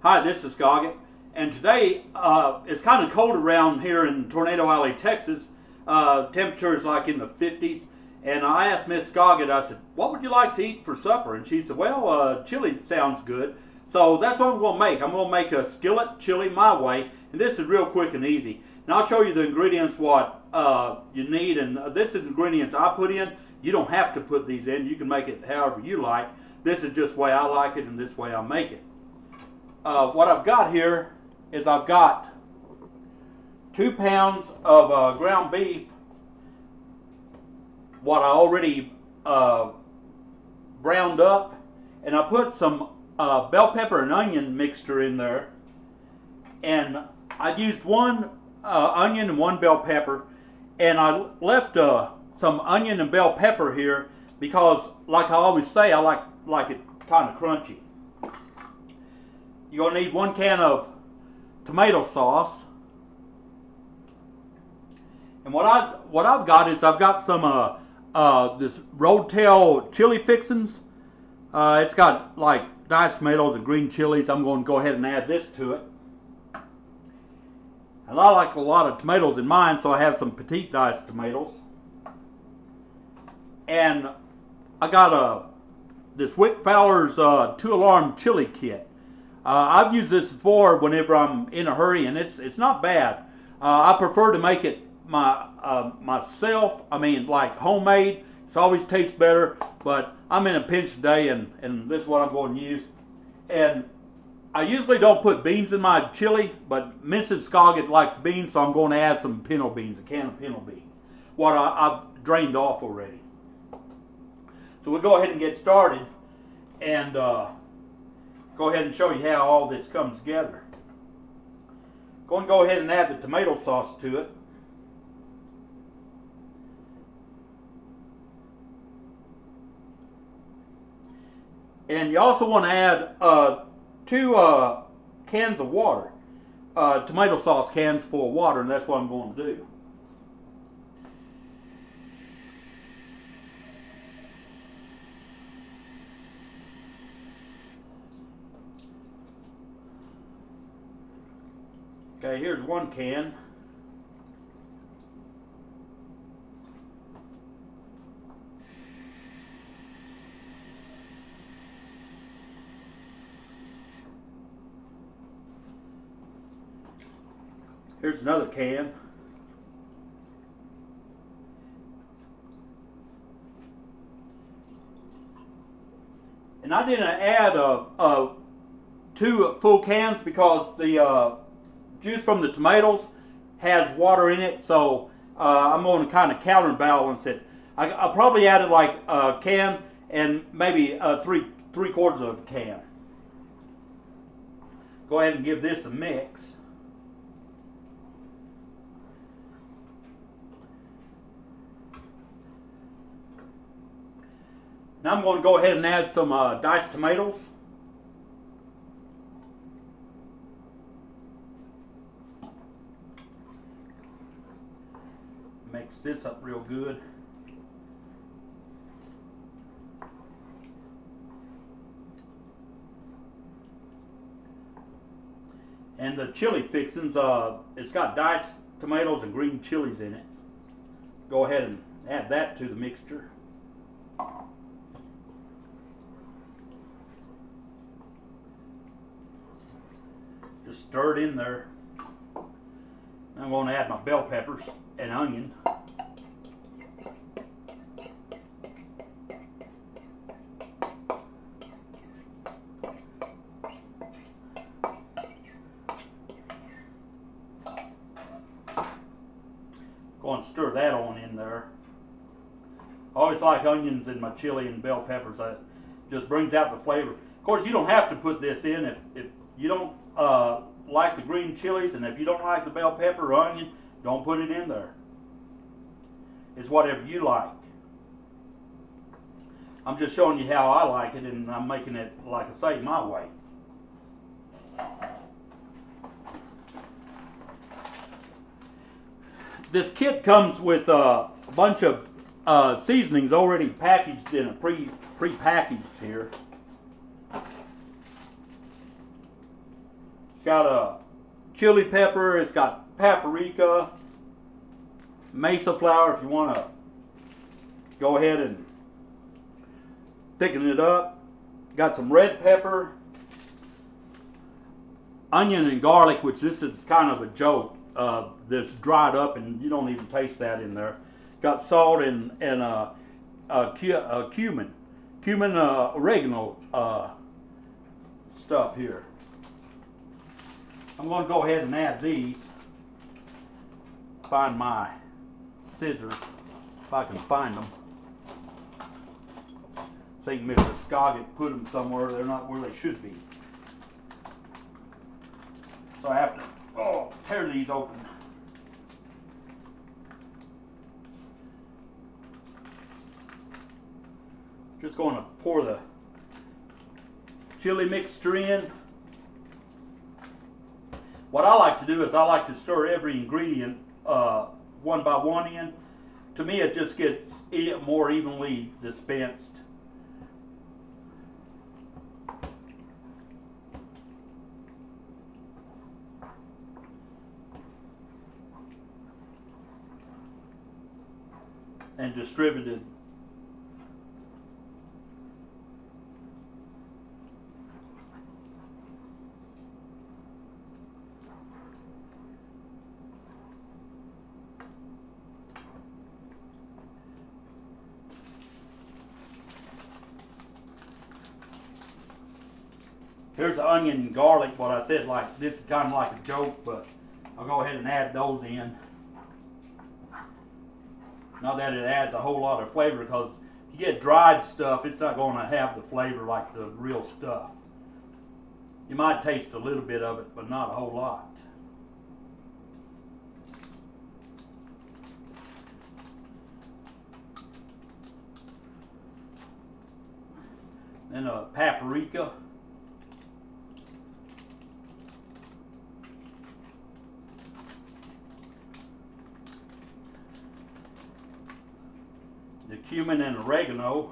Hi, this is Skillet, and today it's kind of cold around here in Tornado Alley, Texas. Temperature is like in the 50s, and I asked Miss Skillet, I said, what would you like to eat for supper? And she said, well, chili sounds good. So that's what I'm going to make. I'm going to make a skillet chili my way, and this is real quick and easy. And I'll show you the ingredients, what you need, and this is ingredients I put in. You don't have to put these in. You can make it however you like. This is just the way I like it, and this way I make it. What I've got here is I've got 2 pounds of ground beef, what I already browned up, and I put some bell pepper and onion mixture in there, and I used 1 onion and 1 bell pepper, and I left some onion and bell pepper here because, like I always say, I like it kind of crunchy. You're going to need 1 can of tomato sauce. And what I've got is I've got some this roadtail chili fixins. It's got like diced tomatoes and green chilies. I'm going to go ahead and add this to it. And I like a lot of tomatoes in mine, so I have some petite diced tomatoes. And I got this Wick Fowler's 2-alarm chili kit. I've used this before whenever I'm in a hurry, and it's not bad. I prefer to make it myself. I mean, like homemade. It always tastes better. But I'm in a pinch today, and this is what I'm going to use. And I usually don't put beans in my chili, but Mrs. Skillet likes beans, so I'm going to add some pinto beans, a can of pinto beans, what I've drained off already. So we'll go ahead and get started, and go ahead and show you how all this comes together. Going to go ahead and add the tomato sauce to it. And you also want to add 2 cans of water, tomato sauce cans full of water, and that's what I'm going to do. Okay, here's 1 can. Here's another can. And I didn't add 2 full cans because the juice from the tomatoes has water in it, so I'm going to kind of counterbalance it. I probably added like a can and maybe 3/4 of a can. Go ahead and give this a mix. Now I'm going to go ahead and add some diced tomatoes. Mix this up real good. And the chili fixins, it's got diced tomatoes and green chilies in it. Go ahead and add that to the mixture. Just stir it in there. I'm going to add my bell peppers and onion. Going to stir that on in there. I always like onions in my chili and bell peppers. That just brings out the flavor. Of course, you don't have to put this in if you don't like the green chilies, and if you don't like the bell pepper or onion, don't put it in there. It's whatever you like. I'm just showing you how I like it, and I'm making it, like I say, my way. This kit comes with a bunch of seasonings already packaged in a pre-packaged here. got a chili pepper. It's got paprika, mesa flour if you want to go ahead and thicken it up. Got some red pepper, onion and garlic, which this is kind of a joke. That's dried up and you don't even taste that in there. Got salt and cumin, oregano stuff here. I'm going to go ahead and add these. Find my scissors if I can find them. I think Mrs. Skillet put them somewhere. They're not where they should be. So I have to tear these open. Just going to pour the chili mixture in. What I like to do is I like to stir every ingredient one by one in. To me, it just gets more evenly dispensed. And distributed. Here's the onion and garlic. What I said, like this is kind of like a joke, but I'll go ahead and add those in. Not that it adds a whole lot of flavor, because if you get dried stuff, it's not going to have the flavor like the real stuff. You might taste a little bit of it, but not a whole lot. Then paprika. The cumin and oregano.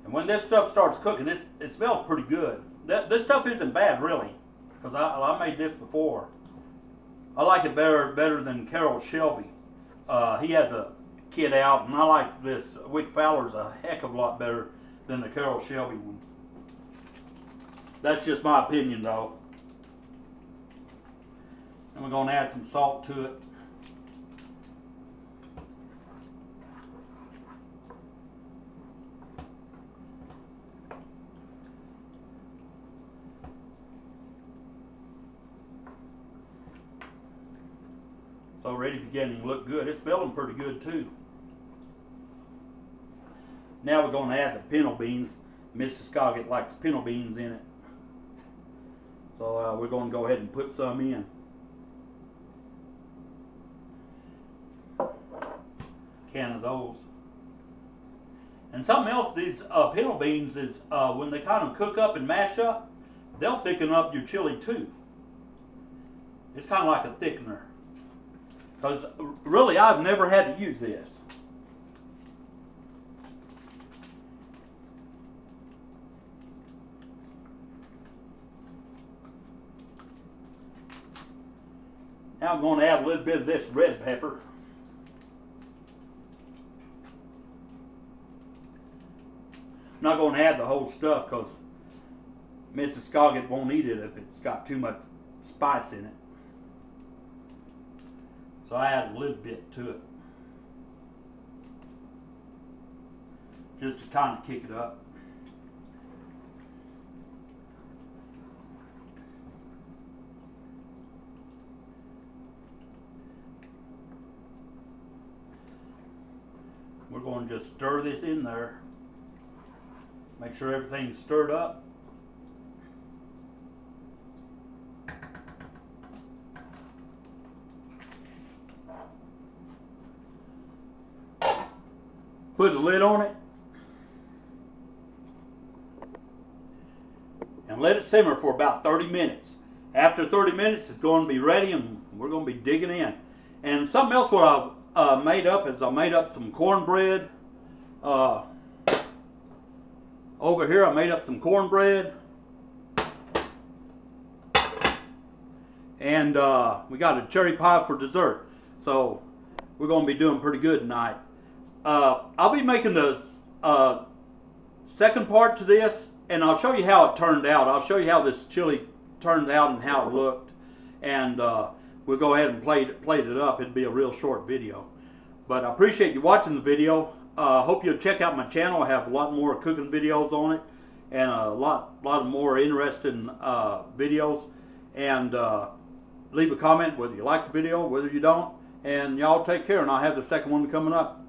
And when this stuff starts cooking, it smells pretty good. This stuff isn't bad, really, because I made this before. I like it better than Carol Shelby. He has a kit out, and I like this Wick Fowler's a heck of a lot better than the Carol Shelby one. That's just my opinion, though. And we're going to add some salt to it. It's already beginning to look good. It's smelling pretty good too. Now we're going to add the pinto beans. Mrs. Skillet likes pinto beans in it. So we're going to go ahead and put some in. Can of those. And something else, these pinto beans is when they kind of cook up and mash up, they'll thicken up your chili too. It's kind of like a thickener. Because really, I've never had to use this. Now I'm going to add a little bit of this red pepper. I'm not going to add the whole stuff because Mrs. Skillet won't eat it if it's got too much spice in it. So I add a little bit to it, just to kind of kick it up. We're going to just stir this in there. Make sure everything's stirred up. Put the lid on it and let it simmer for about 30 minutes. after 30 minutes, it's going to be ready, and we're going to be digging in. And something else what I made up is I made up some cornbread. Over here, I made up some cornbread. And we got a cherry pie for dessert. So we're going to be doing pretty good tonight. I'll be making the second part to this, and I'll show you how it turned out. I'll show you how this chili turned out and how it looked. And we'll go ahead and plate it up. It'll be a real short video. But I appreciate you watching the video. Hope you'll check out my channel. I have a lot more cooking videos on it, and a lot of more interesting videos. And leave a comment whether you like the video, whether you don't. And y'all take care, and I'll have the second one coming up.